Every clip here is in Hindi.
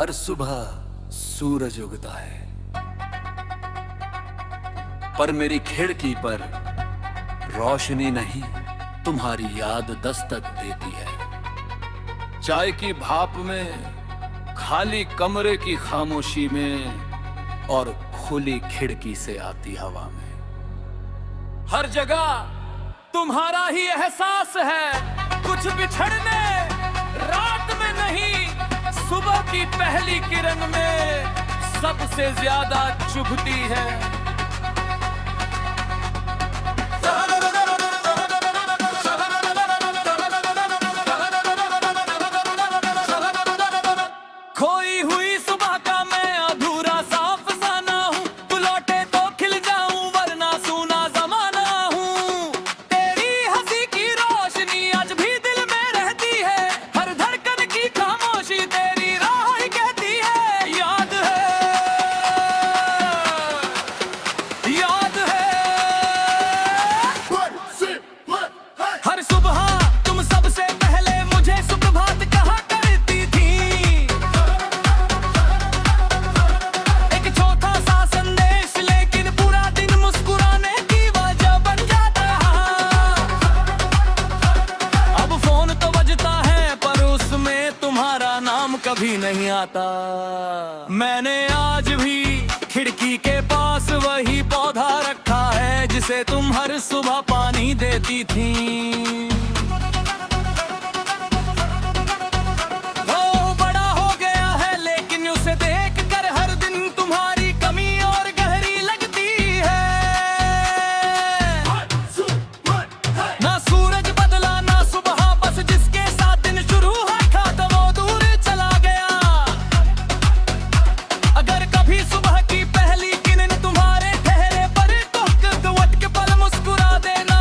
हर सुबह सूरज उगता है, पर मेरी खिड़की पर रोशनी नहीं, तुम्हारी याद दस्तक देती है। चाय की भाप में, खाली कमरे की खामोशी में और खुली खिड़की से आती हवा में। हर जगह तुम्हारा ही एहसास है, कुछ बिछड़ने रात में नहीं, सुबह की पहली किरण में सबसे ज्यादा चुभती है। खोई हुई सुबह का मैं अधूरा सा अफसाना हूँ, तू लौटे तो खिल जाऊं वरना सूना जमाना हूँ। तेरी हंसी की रोशनी आज भी दिल में रहती है, हर धड़कन की खामोशी तेरी राह ही कहती है। याद है हर सुबह तुम सबसे पहले मुझे सुप्रभात कहा करती थी। एक छोटा सा संदेश लेकिन पूरा दिन मुस्कुराने की वजह बन जाता। अब फोन तो बजता है पर उसमें तुम्हारा नाम कभी नहीं आता। मैंने आज भी खिड़की के पास वही पौधा रखा है जिसे तुम हर सुबह पानी देती थी। वो बड़ा हो गया है लेकिन उसे देख कर हर दिन तुम्हारी कमी और गहरी लगती है। ना सूरज बदला ना सुबह, बस जिसके साथ दिन शुरू हुआ था तो वो दूर चला गया। अगर कभी सुबह की पहली किरण तुम्हारे चेहरे पर टपक के पल मुस्कुरा देना,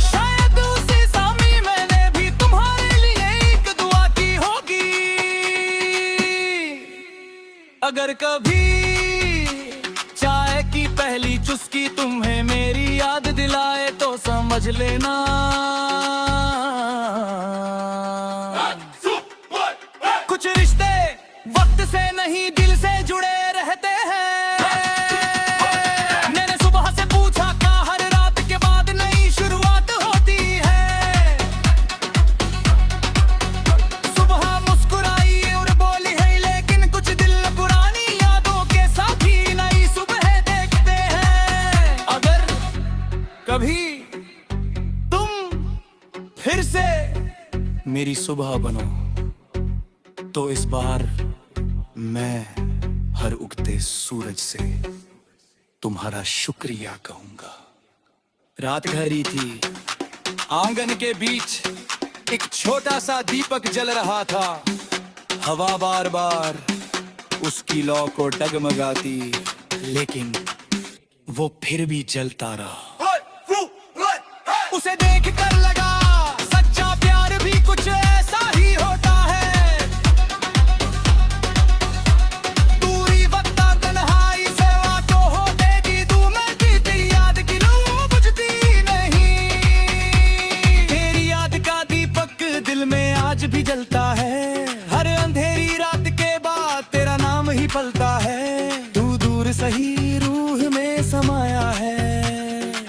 शायद उसी सामी मैंने भी तुम्हारे लिए एक दुआ की होगी। अगर कभी चाय की पहली चुस्की तुम्हें मेरी याद दिलाए तो समझ लेना कुछ रिश्ते वक्त से नहीं दिल से जुड़े रहते हैं। मैंने सुबह से पूछा क्या हर रात के बाद नई शुरुआत होती है। सुबह मुस्कुराई और बोली है लेकिन कुछ दिल पुरानी यादों के साथ ही नई सुबह देखते हैं। अगर कभी तुम फिर से मेरी सुबह बनो तो इस बार मैं हर उगते सूरज से तुम्हारा शुक्रिया कहूंगा। रात गहरी थी, आंगन के बीच एक छोटा सा दीपक जल रहा था। हवा बार बार उसकी लौ को डगमगाती, लेकिन वो फिर भी जलता रहा। उसे देख कर लगा सच्चा प्यार भी कुछ ऐसा ही होता है। दूरी वक्त तन्हाई से बातों होते तू मैं की तेरी याद की लू बुझती नहीं। तेरी याद का दीपक दिल में आज भी जलता है, हर अंधेरी रात के बाद तेरा नाम ही पलता है। तू दूर सही रूह में समाया है,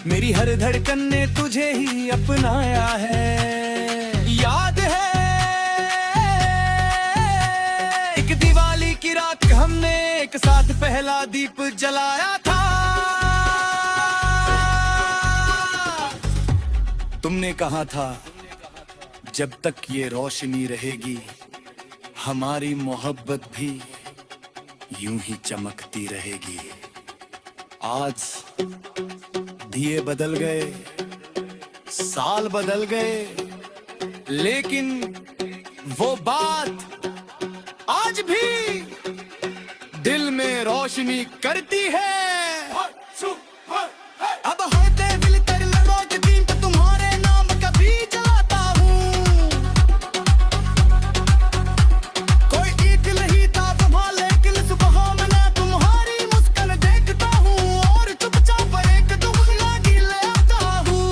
मेरी हर धड़कन ने तुझे ही अपनाया है। याद है एक दिवाली की रात हमने एक साथ पहला दीप जलाया था। तुमने कहा था जब तक ये रोशनी रहेगी हमारी मोहब्बत भी यूं ही चमकती रहेगी। आज दिए बदल गए, साल बदल गए, लेकिन वो बात आज भी दिल में रोशनी करती है। अब होते दिल तेरे रोज दिन पे तुम्हारे नाम कभी जलाता हूँ। कोई ईद नहीं था संभाल लेकिन सुबह में मैं तुम्हारी मुस्कान देखता हूँ और चुपचाप एक दुगना गिले आता हूँ।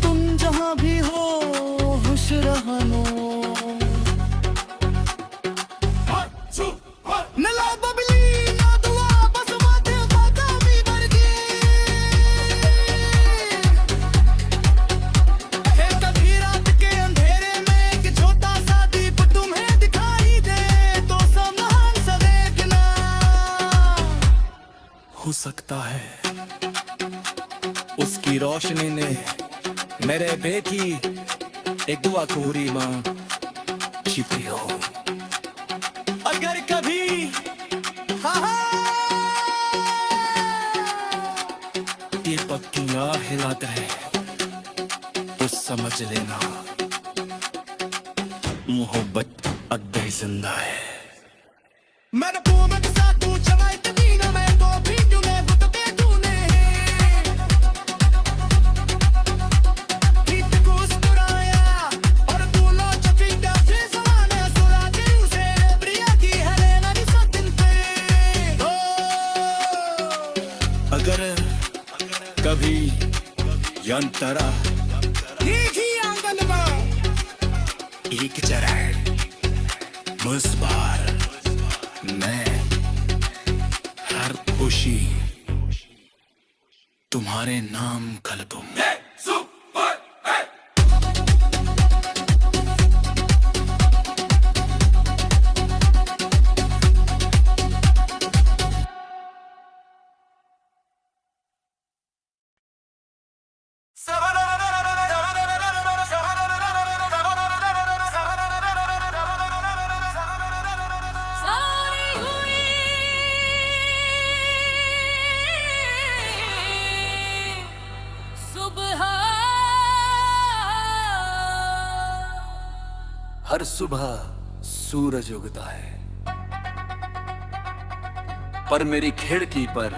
तुम जहाँ भी हो खुश रहना। रोशनी ने मेरे बेटी एक दुआ पूरी माँ छिपी हो। अगर कभी ये पत्तियां हिलाता है तो समझ लेना मोहब्बत अब भी जिंदा है। मैंने पूमे के साथ तू चलाई तदीना में तो भी तुम्हें बुतते तूने ठीक को मुस्कुराया और बोलो चफीटा से सवाने सुरा के उसे प्रिया की है लेना नहीं सतिन पे। अगर कभी यंतरा देखी आंगन में एक चरण मुझ बार मैं हर खुशी तुम्हारे नाम कर दूंगा। हर सुबह सूरज उगता है, पर मेरी खिड़की पर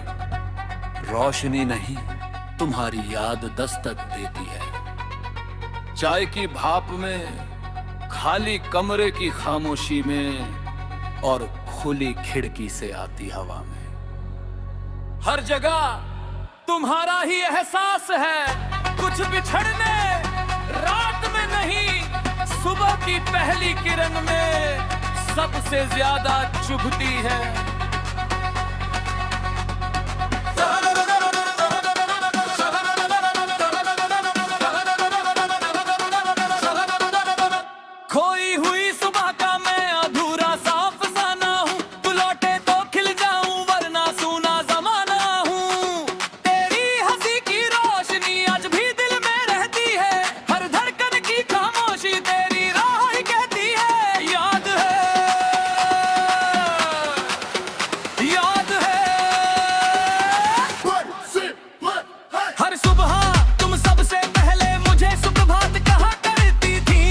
रोशनी नहीं, तुम्हारी याद दस्तक देती है। चाय की भाप में, खाली कमरे की खामोशी में और खुली खिड़की से आती हवा में। हर जगह तुम्हारा ही एहसास है, कुछ बिछड़ने रात में नहीं, सुबह की पहली किरण में सबसे ज्यादा चुभती है। खोई हुई सुबह का मैं अधूरा सा अफसाना हूँ, तू लौटे तो खिल जाऊं वरना सूना जमाना हूँ। तेरी हंसी की रोशनी आज भी दिल में रहती है, हर धड़कन की खामोशी तेरी राह ही कहती है। याद है, याद है हर सुबह तुम सबसे पहले मुझे सुप्रभात कहा करती थी।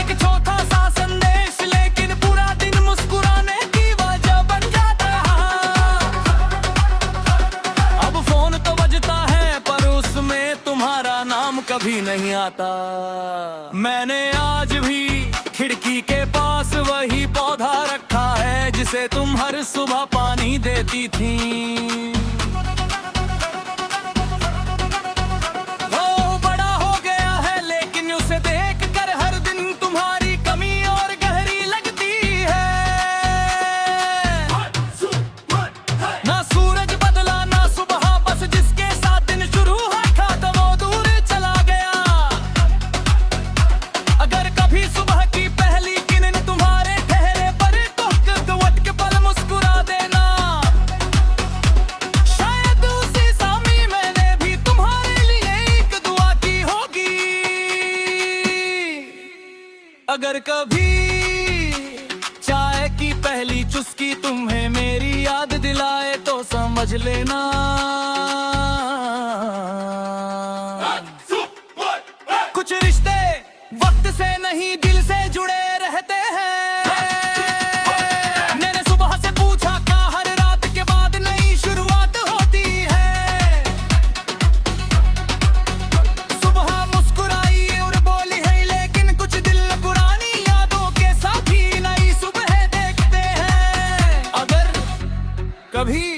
एक छोटा सा संदेश लेकिन पूरा दिन मुस्कुराने की वजह बन जाता। अब फोन तो बजता है पर उसमें तुम्हारा नाम कभी नहीं आता। मैंने आज भी खिड़की के पास वही पौधा रखा है जिसे तुम हर सुबह पानी देती थी। वो बड़ा हो गया है लेकिन उसे देख कर हर दिन तुम्हारी कमी और गहरी लगती है। ना सूरज बदला ना सुबह, बस जिसके साथ दिन शुरू हुआ था तो वो दूर चला गया। अगर कभी सुबह की पहली किरण तुम्हारे ठहरे पर तो वट के पल मुस्कुरा देना। शायद उसी सामी मैंने भी तुम्हारे लिए एक दुआ की होगी। अगर कभी चाय की पहली चुस्की तुम्हें मेरी याद दिलाए तो समझ लेना कुछ रिश्ते वक्त से नहीं दिल से जुड़े रहते हैं। मैंने सुबह से पूछा क्या हर रात के बाद नई शुरुआत होती है। सुबह मुस्कुराई और बोली है लेकिन कुछ दिल पुरानी यादों के साथ ही नई सुबह देखते हैं। अगर कभी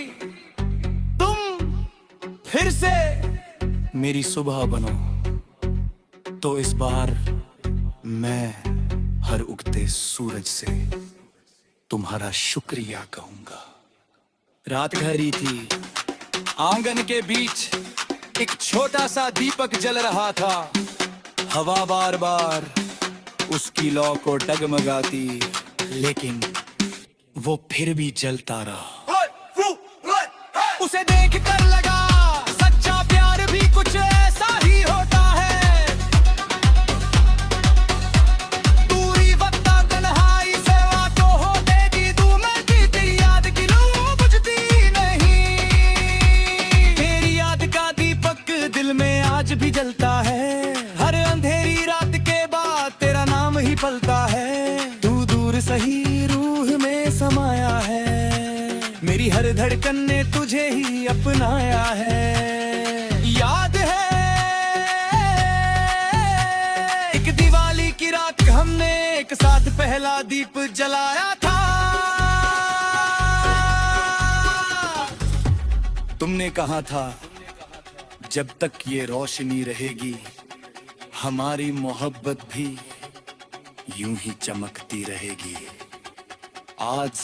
तुम फिर से मेरी सुबह बनो तो इस बार मैं हर उगते सूरज से तुम्हारा शुक्रिया कहूंगा। रात गहरी थी, आंगन के बीच एक छोटा सा दीपक जल रहा था। हवा बार बार उसकी लौ को डगमगाती, लेकिन वो फिर भी जलता रहा। उसे देख कर अपनाया है। याद है एक दिवाली की रात हमने एक साथ पहला दीप जलाया था। तुमने कहा था जब तक ये रोशनी रहेगी हमारी मोहब्बत भी यूं ही चमकती रहेगी। आज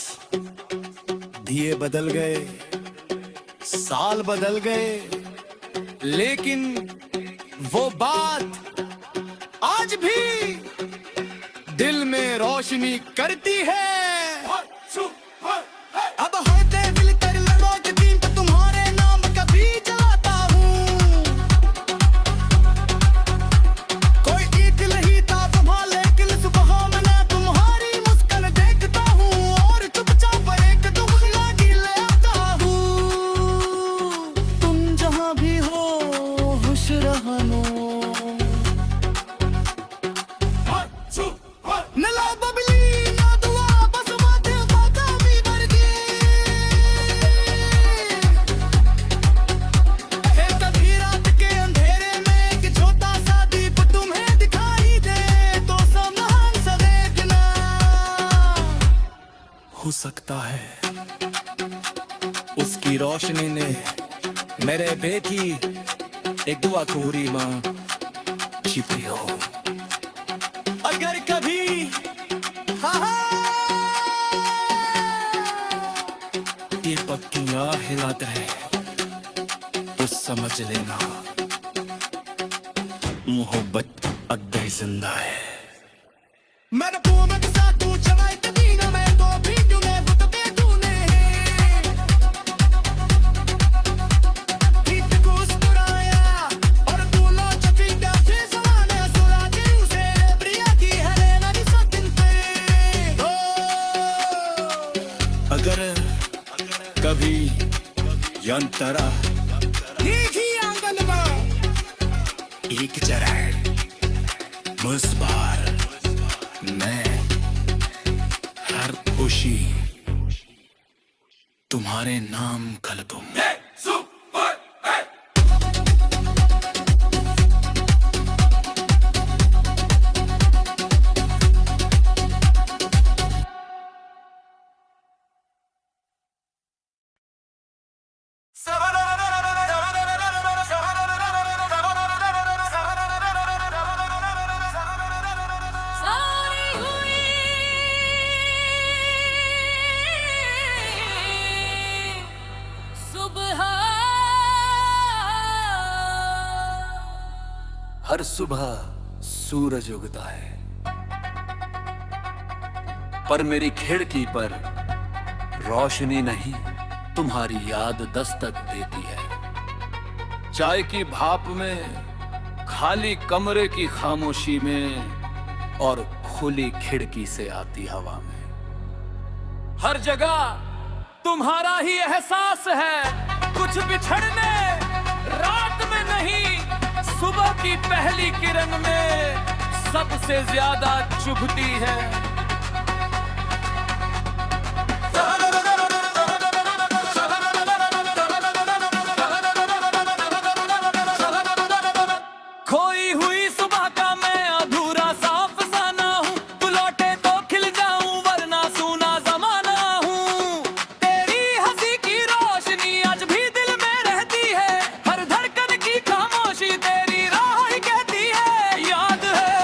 दिए बदल गए, साल बदल गए, लेकिन वो बात आज भी दिल में रोशनी करती है। अब होते मिलकर रोज दिन तो तुम्हारे नाम कभी जाता हूँ। कोई ईद नहीं था तुम्हारा, लेकिन सुबह मैं तुम्हारी मुस्कान देखता हूँ और चुपचाप एक दुगना गिले आता हूँ। तुम जहाँ भी हो खुश रहना। नला बबली ना दुआ बस माथे बाता भी भर गए। एक कभी रात के अंधेरे में एक छोटा सा दीप तुम्हें दिखाई दे तो सामने से देखना। हो सकता है उसकी रोशनी ने मेरे बेटी एक दुआ पूरी माँ छिपी हो। अगर कभी ये पत्तियां हिलाते हैं तो समझ लेना मोहब्बत अब भी जिंदा है। मैंने पूम के साथ तू चलाए तदीना में तो भी तुम्हें बुत पे तूने ठीक मुस्कुराया और तू लो चफीदा से सवाने सुरा दे उसे प्रिया की हरे नदी सदिन पे। अगर कभी यंतरा देखी आंगन में एक चरण मुझ बार मैं हर खुशी तुम्हारे नाम कल दूंगा। हर सुबह सूरज उगता है, पर मेरी खिड़की पर रोशनी नहीं तुम्हारी याद दस्तक देती है। चाय की भाप में, खाली कमरे की खामोशी में और खुली खिड़की से आती हवा में। हर जगह तुम्हारा ही एहसास है, कुछ बिछड़ने रात में नहीं, सुबह की पहली किरण में सबसे ज्यादा चुभती है। खोई हुई सुबह का मैं अधूरा सा अफसाना हूँ, तू लौटे तो खिल जाऊं वरना सूना जमाना हूँ। तेरी हंसी की रोशनी आज भी दिल में रहती है, हर धड़कन की खामोशी तेरी राह ही कहती है। याद है,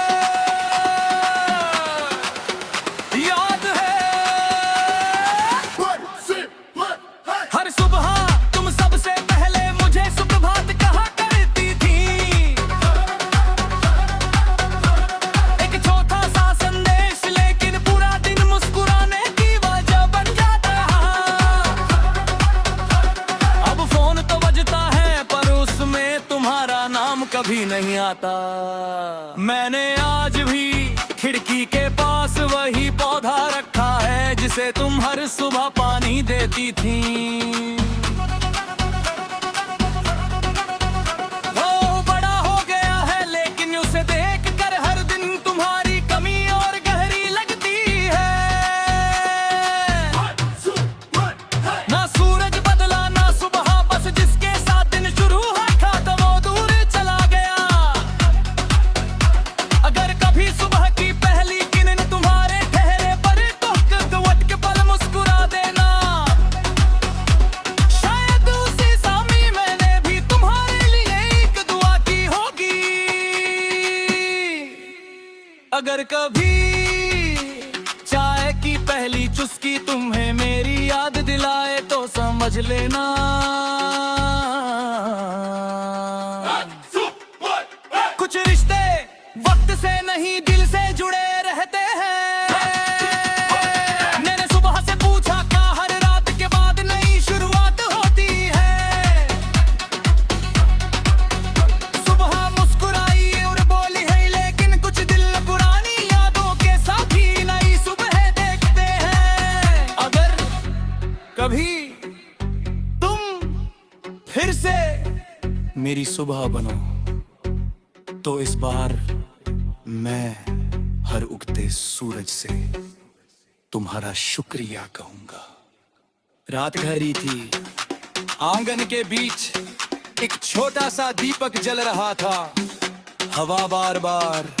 याद है हर सुबह तुम सबसे पहले मुझे सुप्रभात कहा करती थी। एक छोटा सा संदेश लेकिन पूरा दिन मुस्कुराने की वजह बन जाता। अब फोन तो बजता है पर उसमें तुम्हारा नाम कभी नहीं आता। मैंने आज भी खिड़की के पास वही पौधा रखा है जिसे तुम हर सुबह पानी देती थी। वो बड़ा हो गया है लेकिन उसे देख कर हर दिन तुम्हारी कमी और गहरी लगती है। ना सूरज बदला ना सुबह, बस जिस अगर कभी चाय की पहली चुस्की तुम्हें मेरी याद दिलाए तो समझ लेना कुछ रिश्ते वक्त से नहीं दिल से जुड़े रहते हैं। मैंने सुबह से पूछा क्या हर रात के बाद नई शुरुआत होती है। सुबह मुस्कुराई और बोली है लेकिन कुछ दिल पुरानी यादों के साथ ही नई सुबह देखते हैं। अगर कभी तुम फिर से मेरी सुबह बनो तो इस बार मैं हर उगते सूरज से तुम्हारा शुक्रिया कहूंगा। रात गहरी थी, आंगन के बीच एक छोटा सा दीपक जल रहा था। हवा बार बार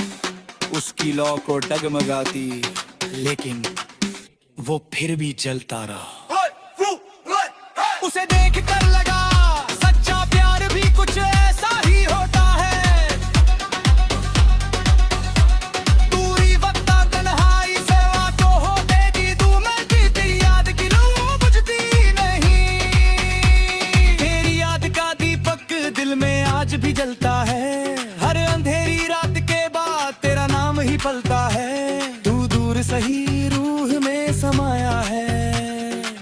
उसकी लौ को डगमगाती, लेकिन वो फिर भी जलता रहा। उसे देख कर लगा सच्चा प्यार भी कुछ ऐसा ही होता है। दूरी वक्त तन्हाई से बातों होते दी तू मैं की तेरी याद की लौ बुझती नहीं। तेरी याद का दीपक दिल में आज भी जलता है। हर अंधेरी रात के बाद तेरा नाम ही पलता है। तू दूर सही रूह में समाया है।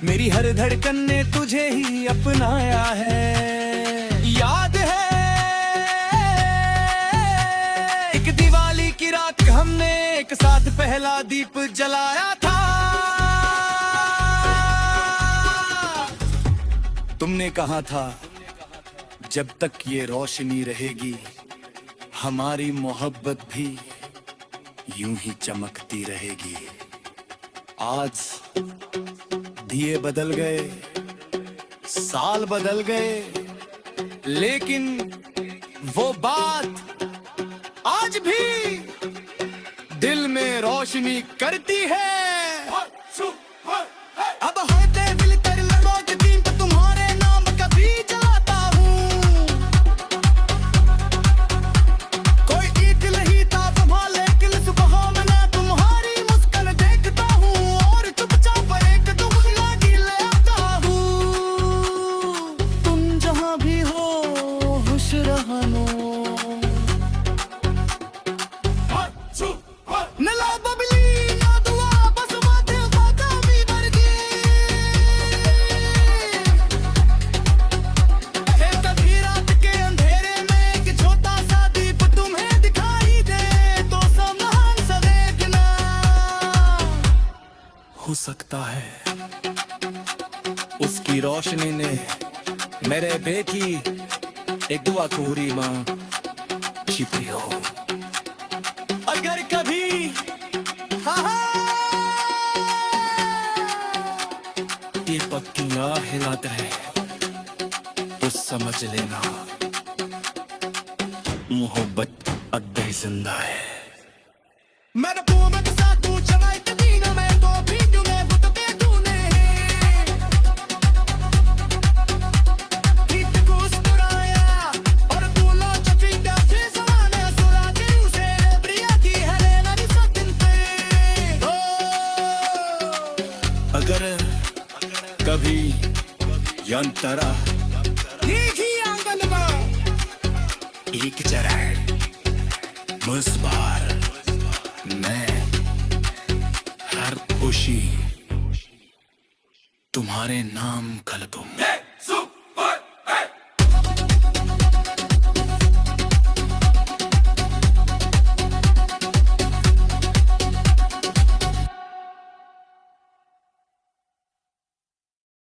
मेरी हर धड़कन ने तुझे ही अपनाया है। याद है एक दिवाली की रात हमने एक साथ पहला दीप जलाया था। तुमने कहा था जब तक ये रोशनी रहेगी हमारी मोहब्बत भी यूं ही चमकती रहेगी। आज दिए बदल गए, साल बदल गए, लेकिन वो बात आज भी दिल में रोशनी करती है। अब होते फिल्टर रोज दिन तो तुम्हारे नाम कभी जलाता हूँ। कोई ईद नहीं था संभाले लेकिन सुबह मैंने तुम्हारी मुस्कान देखता हूँ और चुपचाप एक दुगना गिले आता हूँ। तुम जहाँ भी हो खुश रहना। न लो बबली न दुआ बस बातें बादामी वर्गी। फिर कभी रात के अंधेरे में एक छोटा सा दीप तुम्हें दिखाई दे तो सावधान सा देखना। हो सकता है उसकी रोशनी ने मेरे बेटी एक दुआ पूरी माँ छिपी हो। अगर कभी ये पत्तियां हिलाते हैं तो समझ लेना मोहब्बत अब भी जिंदा है। मैंने पूम के साथ तू चलाई तदीना में तो भी तुम्हें बुत पे तूने ठीक मुस्कुराया और तू लो चफीटा से सवाने सुरा के उसे प्रिया की है लेना नहीं सकते। अगर कभी यंतरा देखी आंगन में एक जरा मुझ बार मैं हर खुशी तुम्हारे नाम कर दूंगा।